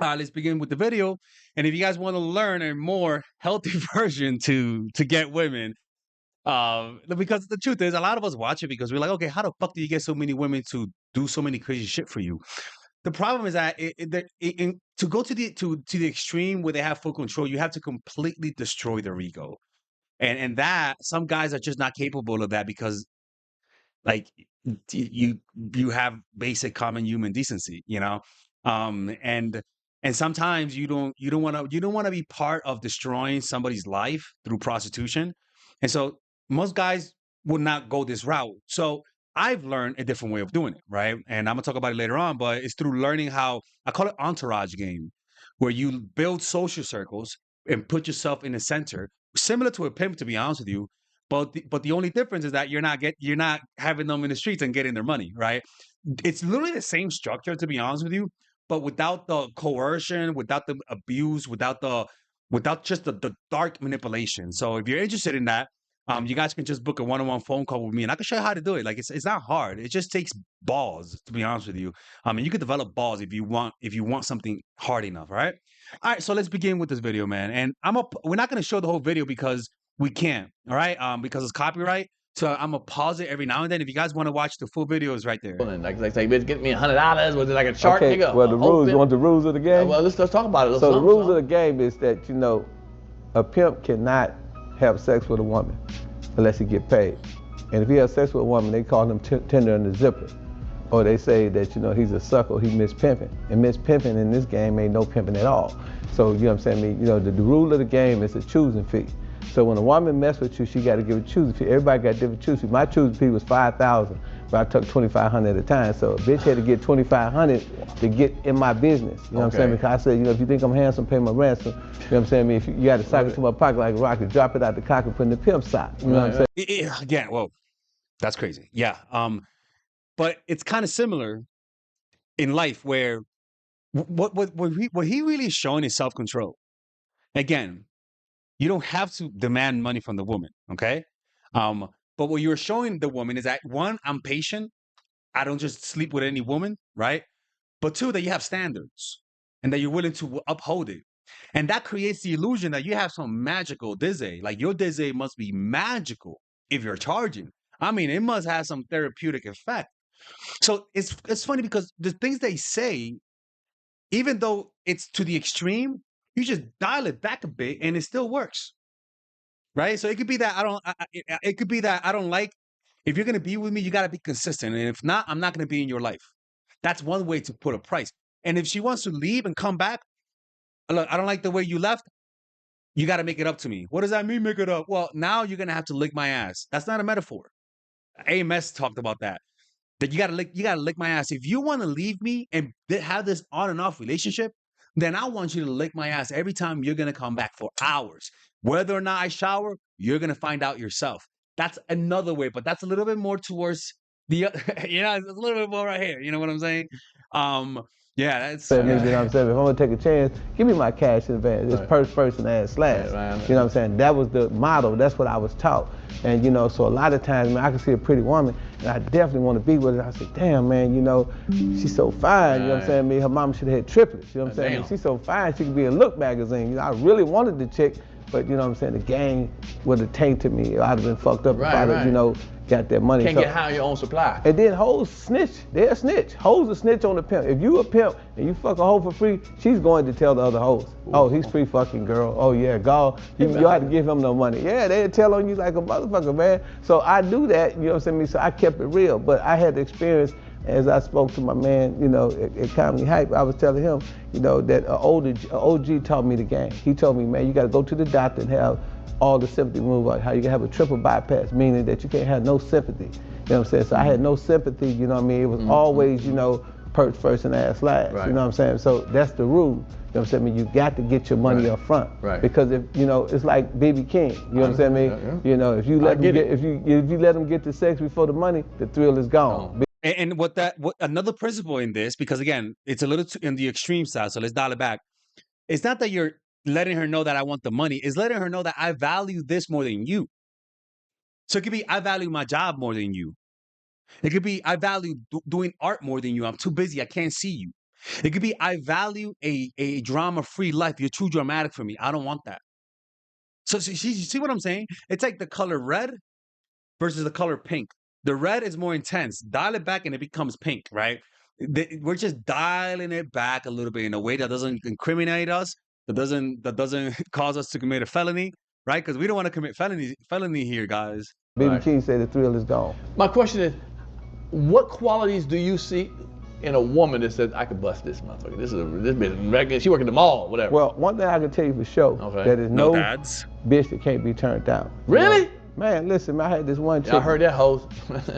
Let's begin with the video. And if you guys want to learn a more healthy version to get women, because the truth is, a lot of us watch it because we're like, okay, how the fuck do you get so many women to do so many crazy shit for you? The problem is that to go to the extreme where they have full control, you have to completely destroy their ego, and that some guys are just not capable of that because like you have basic common human decency, you know. And sometimes you don't want to be part of destroying somebody's life through prostitution. And so most guys would not go this route. So I've learned a different way of doing it, right? And I'm gonna talk about it later on, but it's through learning how I call it entourage game, where you build social circles and put yourself in the center, similar to a pimp, to be honest with you. But the only difference is that you're not having them in the streets and getting their money, right? It's literally the same structure, to be honest with you, but without the coercion, without the abuse, without just the dark manipulation. So if you're interested in that, you guys can just book a one-on-one phone call with me, and I can show you how to do it. Like it's not hard. It just takes balls, to be honest with you. And you could develop balls if you want something hard enough, right? All right, so let's begin with this video, man. And we're not gonna show the whole video because we can't, all right? Because it's copyright. So I'm gonna pause it every now and then. If you guys want to watch the full video, it's right there. Like say, bitch, get me $100. Was it like a shark, okay, nigga? well, the rules. You want the rules of the game? Well, let's talk about it. So the rules of the game is that, you know, a pimp cannot have sex with a woman unless he get paid. And if he has sex with a woman, they call him tender in the zipper. Or they say that, you know, he's a sucker, he mispimping. And mispimping in this game ain't no pimping at all. So, you know what I'm saying? You know, the rule of the game is a choosing fee. So when a woman mess with you, she got to give a choosing fee. Everybody got different choosing fee. My choosing fee was $5,000, but I took $2,500 at a time. So a bitch had to get $2,500 to get in my business. You know what I'm saying? Because I said, you know, if you think I'm handsome, pay my ransom. You know what I'm saying? I mean, if you got to sock it to my pocket like a rocket, drop it out the cock and put in the pimp sock. You know what I'm saying? Again, well, that's crazy. Yeah. But it's kind of similar in life where what he really is showing is self-control. Again, you don't have to demand money from the woman, okay? But what you're showing the woman is that, one, I'm patient. I don't just sleep with any woman, right? But two, that you have standards and that you're willing to uphold it. And that creates the illusion that you have some magical dizzy. Like your dizzy must be magical if you're charging. I mean, it must have some therapeutic effect. So it's funny because the things they say, even though it's to the extreme, you just dial it back a bit and it still works, right? So it could be that it could be that I don't like. If you're gonna be with me, you gotta be consistent, and if not, I'm not gonna be in your life. That's one way to put a price. And if she wants to leave and come back, look, I don't like the way you left. You got to make it up to me. What does that mean? Make it up? Well, now you're gonna have to lick my ass. That's not a metaphor. AMS talked about that. That you gotta lick my ass. If you want to leave me and have this on and off relationship, then I want you to lick my ass every time you're gonna come back for hours. Whether or not I shower, you're gonna find out yourself. That's another way, but that's a little bit more towards the it's a little bit more right here. You know what I'm saying? Yeah, that's You know what I'm saying? If I'm gonna take a chance, give me my cash in advance. It's purse first and ass last. You know what I'm saying? That was the motto. That's what I was taught. And you know, so a lot of times, man, I can see a pretty woman, and I definitely want to be with her. I say, damn, man, you know, she's so fine. You know what I'm saying? I mean, her mama should have had triplets. You know what I'm saying? I mean, she's so fine, she could be in Look magazine. You know, I really wanted the chick, but you know what I'm saying? The gang would have tainted me. I'd have been fucked up if I'd have, you know, got that money. Can't get high on your own supply. And then hoes snitch. They're snitch. Hoes a snitch on the pimp. If you a pimp and you fuck a hoe for free, she's going to tell the other hoes. Oh, he's free fucking girl. Oh yeah, go. You have to give him no money. Yeah, they'll tell on you like a motherfucker, man. So I do that, you know what I'm saying? So I kept it real. But I had the experience as I spoke to my man, you know, at Comedy Hype. I was telling him, you know, that an OG taught me the game. He told me, man, you got to go to the doctor and have all the sympathy removed, like how you can have a triple bypass, meaning that you can't have no sympathy. You know what I'm saying? So I had no sympathy, you know what I mean? It was always, you know, perch first and ass last. You know what I'm saying? So that's the rule. You know what I'm saying? I mean, you got to get your money up front. Because if, you know, it's like BB King. You know what I'm saying? I mean, you know, if you let them if you let them get the sex before the money, the thrill is gone. And what another principle in this, because again, it's a little in the extreme side, so let's dial it back. It's not that you're letting her know that I want the money, it's letting her know that I value this more than you. So it could be I value my job more than you. It could be I value doing art more than you. I'm too busy, I can't see you. It could be, I value a drama-free life. You're too dramatic for me. I don't want that. So see what I'm saying? It's like the color red versus the color pink. The red is more intense. Dial it back and it becomes pink, right? We're just dialing it back a little bit in a way that doesn't incriminate us, that doesn't cause us to commit a felony, right? Because we don't want to commit felony here, guys. BB Right. King said the thrill is gone. My question is, what qualities do you see in a woman that says, I could bust this motherfucker? This bitch regular. She work in the mall, whatever. Well, one thing I can tell you for sure, Okay. that is No no dads. bitch that can't be turned down. Really? Man, listen, man, I had this one chick. I heard that host.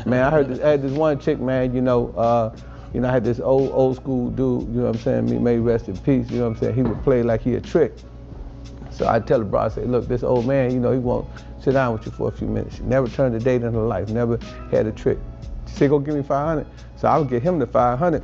Man, I had this one chick, man, I had this old school dude, you know what I'm saying, may rest in peace, you know what I'm saying, he would play like he a trick. So I tell the bro, I say, look, this old man, he won't sit down with you for a few minutes. She never turned a date in her life, never had a trick. She said, go give me 500. So I'll get him the 500.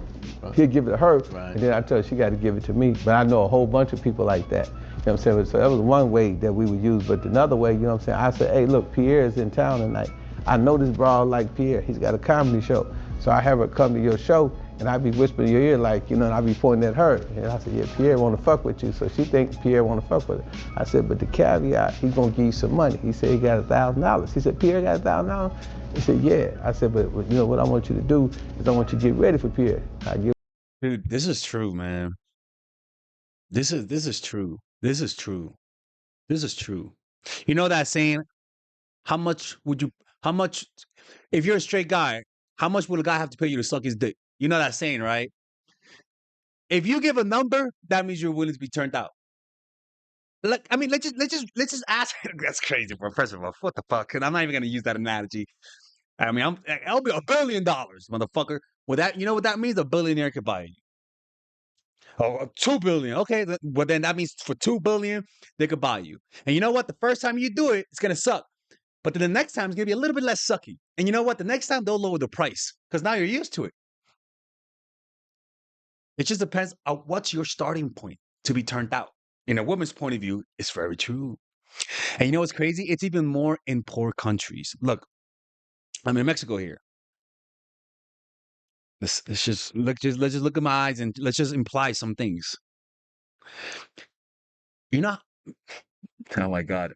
He'll give it to her, Right. and then I tell her she got to give it to me. But I know a whole bunch of people like that. You know what I'm saying? So that was one way that we would use. But another way, you know what I'm saying, I said, hey, look, Pierre is in town tonight. I know this broad like Pierre. He's got a comedy show. So I have her come to your show, and I be whispering in your ear like, and I be pointing at her. And I said, yeah, Pierre want to fuck with you. So she thinks Pierre want to fuck with her. I said, but the caveat, he's going to give you some money. He said he got $1,000. He said, Pierre got $1,000? He said, yeah. I said, but what I want you to do is I want you to get ready for Pierre. Dude, this is true, man. This is true. This is true. This is true. You know that saying, how much, if you're a straight guy, how much would a guy have to pay you to suck his dick? You know that saying, right? If you give a number, that means you're willing to be turned out. Like, I mean, let's just ask. That's crazy, bro. First of all, what the fuck? And I'm not even gonna use that analogy. I mean, I'll be $1 billion, motherfucker. Well, you know what that means? A billionaire could buy you. Oh, 2 billion. Okay, well then that means for 2 billion they could buy you. And you know what? The first time you do it, it's gonna suck. But then the next time it's gonna be a little bit less sucky. And you know what? The next time they'll lower the price because now you're used to it. It just depends on what's your starting point to be turned out. In a woman's point of view, it's very true. And you know what's crazy? It's even more in poor countries. Look, I'm in Mexico here. Let's just look at my eyes and let's just imply some things. You know, oh my God.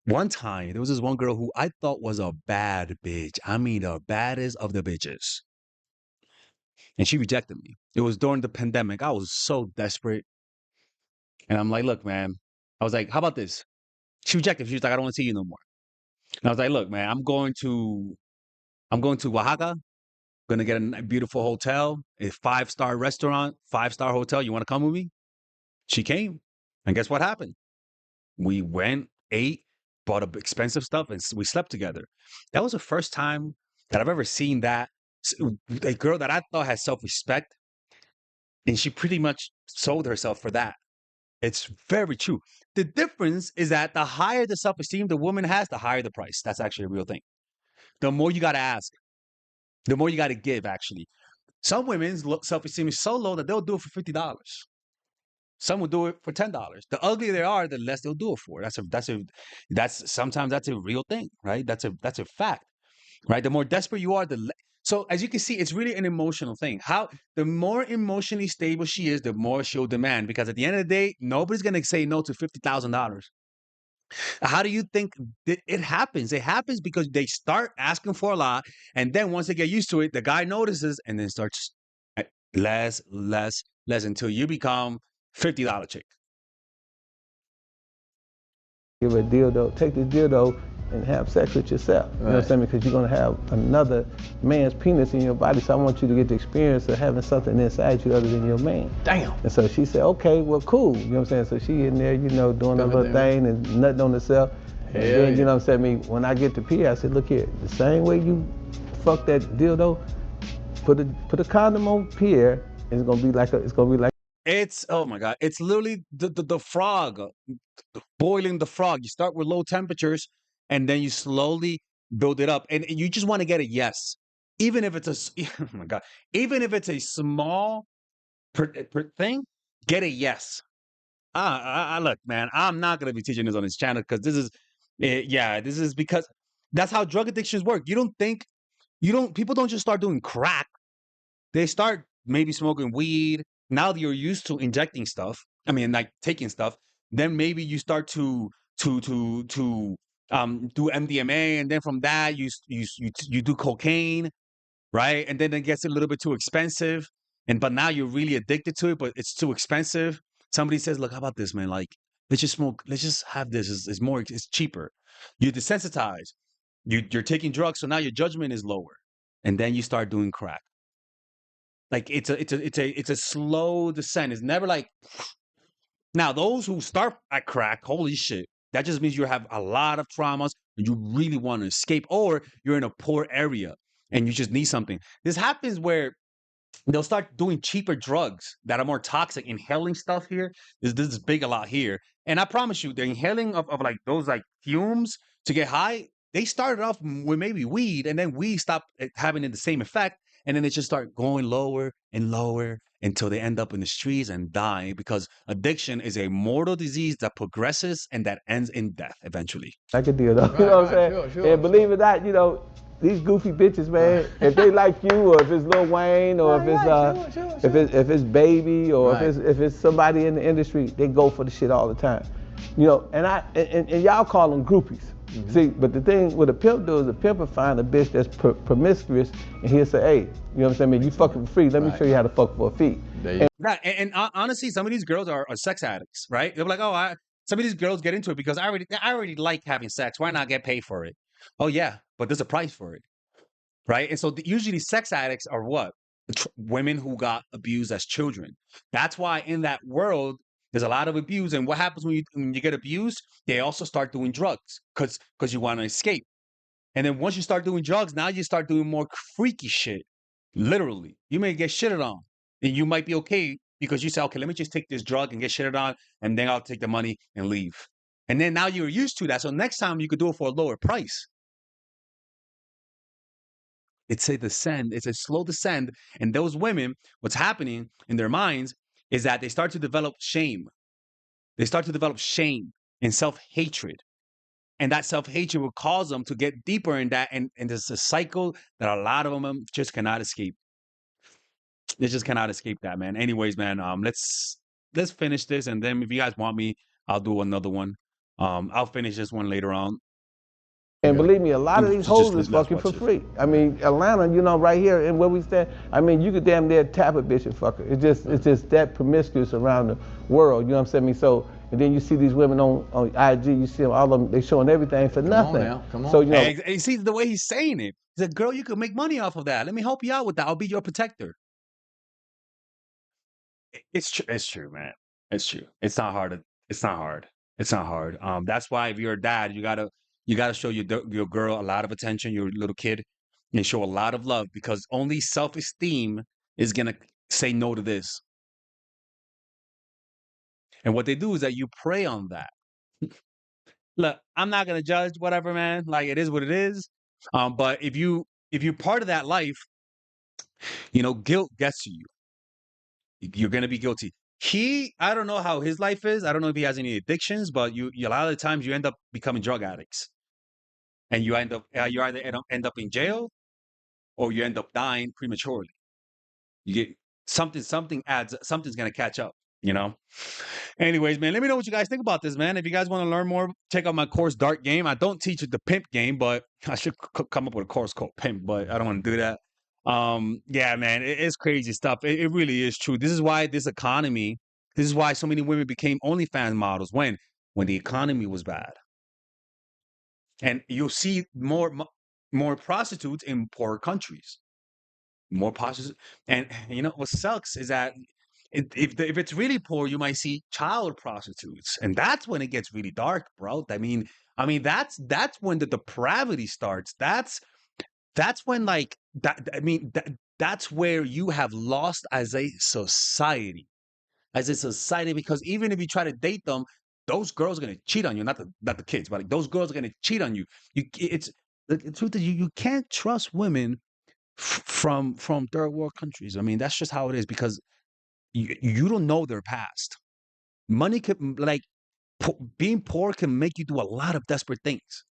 One time, there was this one girl who I thought was a bad bitch. I mean, the baddest of the bitches. And she rejected me. It was during the pandemic. I was so desperate. And I'm like, look, man. I was like, how about this? She rejected me. She was like, I don't want to see you no more. And I was like, look, man, I'm going to Oaxaca. Gonna get a beautiful hotel, a 5-star restaurant, 5-star hotel. You want to come with me? She came. And guess what happened? We went, ate, bought expensive stuff, and we slept together. That was the first time that I've ever seen that. A girl that I thought had self-respect, and she pretty much sold herself for that. It's very true. The difference is that the higher the self-esteem the woman has, the higher the price. That's actually a real thing. The more you got to ask, the more you got to give, actually. Some women's self-esteem is so low that they'll do it for $50. Some will do it for $10. The uglier they are, the less they'll do it for. Sometimes that's a real thing, right? That's a fact, right? The more desperate you are, so as you can see, it's really an emotional thing. The more emotionally stable she is, the more she'll demand. Because at the end of the day, nobody's gonna say no to $50,000. How do you think it happens? It happens because they start asking for a lot, and then once they get used to it, the guy notices, and then starts less until you become $50 chick. Give a dildo, take the dildo and have sex with yourself. You know what I'm saying? Because you're gonna have another man's penis in your body. So I want you to get the experience of having something inside you other than your man. Damn. And so she said, okay, well, cool. You know what I'm saying? So she in there, doing her little thing and nutting on herself. And then, you know what I'm saying? When I get to Pierre, I said, look here, the same way you fuck that dildo, put a condom on Pierre, and it's gonna be like It's, oh my God, it's literally the frog, boiling the frog. You start with low temperatures and then you slowly build it up. And you just want to get a yes. Even if it's oh my God, even if it's a small thing, get a yes. Look, man, I'm not going to be teaching this on this channel because this is because that's how drug addictions work. People don't just start doing crack. They start maybe smoking weed. now that you're used to injecting stuff, I mean, like taking stuff, then maybe you start to do MDMA, and then from that you do cocaine, right? And then it gets a little bit too expensive, and but now you're really addicted to it, but it's too expensive. Somebody says, "Look, how about this, man? Like, let's just smoke. Let's just have this. It's more. It's cheaper." You desensitize. You're taking drugs, so now your judgment is lower, and then you start doing crack. Like it's a slow descent. It's never like now those who start at crack, holy shit. That just means you have a lot of traumas and you really want to escape, or you're in a poor area and you just need something. This happens where they'll start doing cheaper drugs that are more toxic. Inhaling stuff here this is big a lot here. And I promise you, the inhaling of like those like fumes to get high, they started off with maybe weed, and then weed stopped having the same effect, and then they just start going lower and lower until they end up in the streets and die, because addiction is a mortal disease that progresses and that ends in death eventually. I could deal though. Right, You know what I'm right, saying? sure, And believe it or not, you know, these goofy bitches, man, if they like you, or if it's Lil Wayne, or if it's Baby, or Right. if it's somebody in the industry, they go for the shit all the time. You know, and y'all call them groupies. See, but the thing with a pimp do is a pimp will find a bitch that's promiscuous, and he'll say, hey, you know what I'm saying, man, you fucking for free, let me Right. show you how to fuck for a fee. There you Yeah, and honestly, some of these girls are sex addicts, right? They're like, oh, some of these girls get into it because I already like having sex. Why not get paid for it? Oh yeah, but there's a price for it, right? And so usually sex addicts are what? Women who got abused as children. That's why in that world there's a lot of abuse. And what happens when you get abused? They also start doing drugs because you want to escape. And then once you start doing drugs, now you start doing more freaky shit. Literally, you may get shitted on, and you might be okay because you say, okay, let me just take this drug and get shitted on, and then I'll take the money and leave. And then now you're used to that. So next time you could do it for a lower price. It's a descend, it's a slow descend. And those women, what's happening in their minds is that they start to develop shame. They start to develop shame and self-hatred. And that self-hatred will cause them to get deeper in that. And there's a cycle that a lot of them just cannot escape. They just cannot escape that, man. Anyways, man, let's finish this. And then if you guys want me, I'll do another one. I'll finish this one later on. And believe me, a lot of these hoes is let's fucking watch for this. free. I mean, Atlanta, you know, right here and where we stand, I mean, you could damn near tap a bitch and fuck her. It's just that promiscuous around the world, you know what I'm saying? So, and then you see these women on IG, you see them, all of them, they showing everything for nothing. now, come on. So, you know, And you see the way he's saying it. He said, girl, you could make money off of that. Let me help you out with that. I'll be your protector. It's true. It's true, man. It's true. It's not hard. It's not hard. It's not hard. That's why if you're a dad, you gotta show your girl a lot of attention, your little kid, and show a lot of love, because only self-esteem is gonna say no to this. And what they do is that you prey on that. Look, I'm not gonna judge whatever, man. Like, it is what it is. But if you're part of that life, you know, guilt gets to you. You're gonna be guilty. I don't know how his life is. I don't know if he has any addictions, but a lot of the times you end up becoming drug addicts, and you either end up in jail, or you end up dying prematurely. You get something's gonna catch up, you know. Anyways, man, let me know what you guys think about this, man. If you guys want to learn more, check out my course, Dart Game. I don't teach the pimp game, but I should come up with a course called Pimp, but I don't want to do that. Yeah, man, it's crazy stuff. It really is true. This is why this is why so many women became OnlyFans models when the economy was bad. And you'll see more prostitutes in poorer countries. More prostitutes. And you know what sucks is that if it's really poor, you might see child prostitutes, and that's when it gets really dark, bro. I mean that's when the depravity starts. That's when, like, that. I mean that's where you have lost as a society, because even if you try to date them, those girls are gonna cheat on you. Not the kids, but like, those girls are gonna cheat on you. It's the truth is you can't trust women from third world countries. I mean, that's just how it is, because you don't know their past. Money could, like, being poor can make you do a lot of desperate things.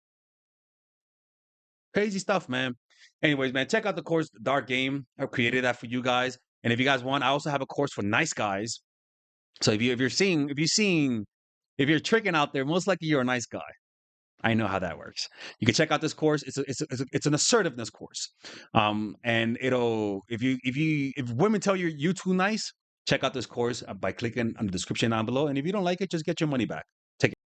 Crazy stuff, man. Anyways, man, check out the course, Dark Game. I created that for you guys. And if you guys want, I also have a course for nice guys. So if you're tricking out there, most likely you're a nice guy. I know how that works. You can check out this course. It's an assertiveness course. And if women tell you too nice, check out this course by clicking on the description down below. And if you don't like it, just get your money back. Take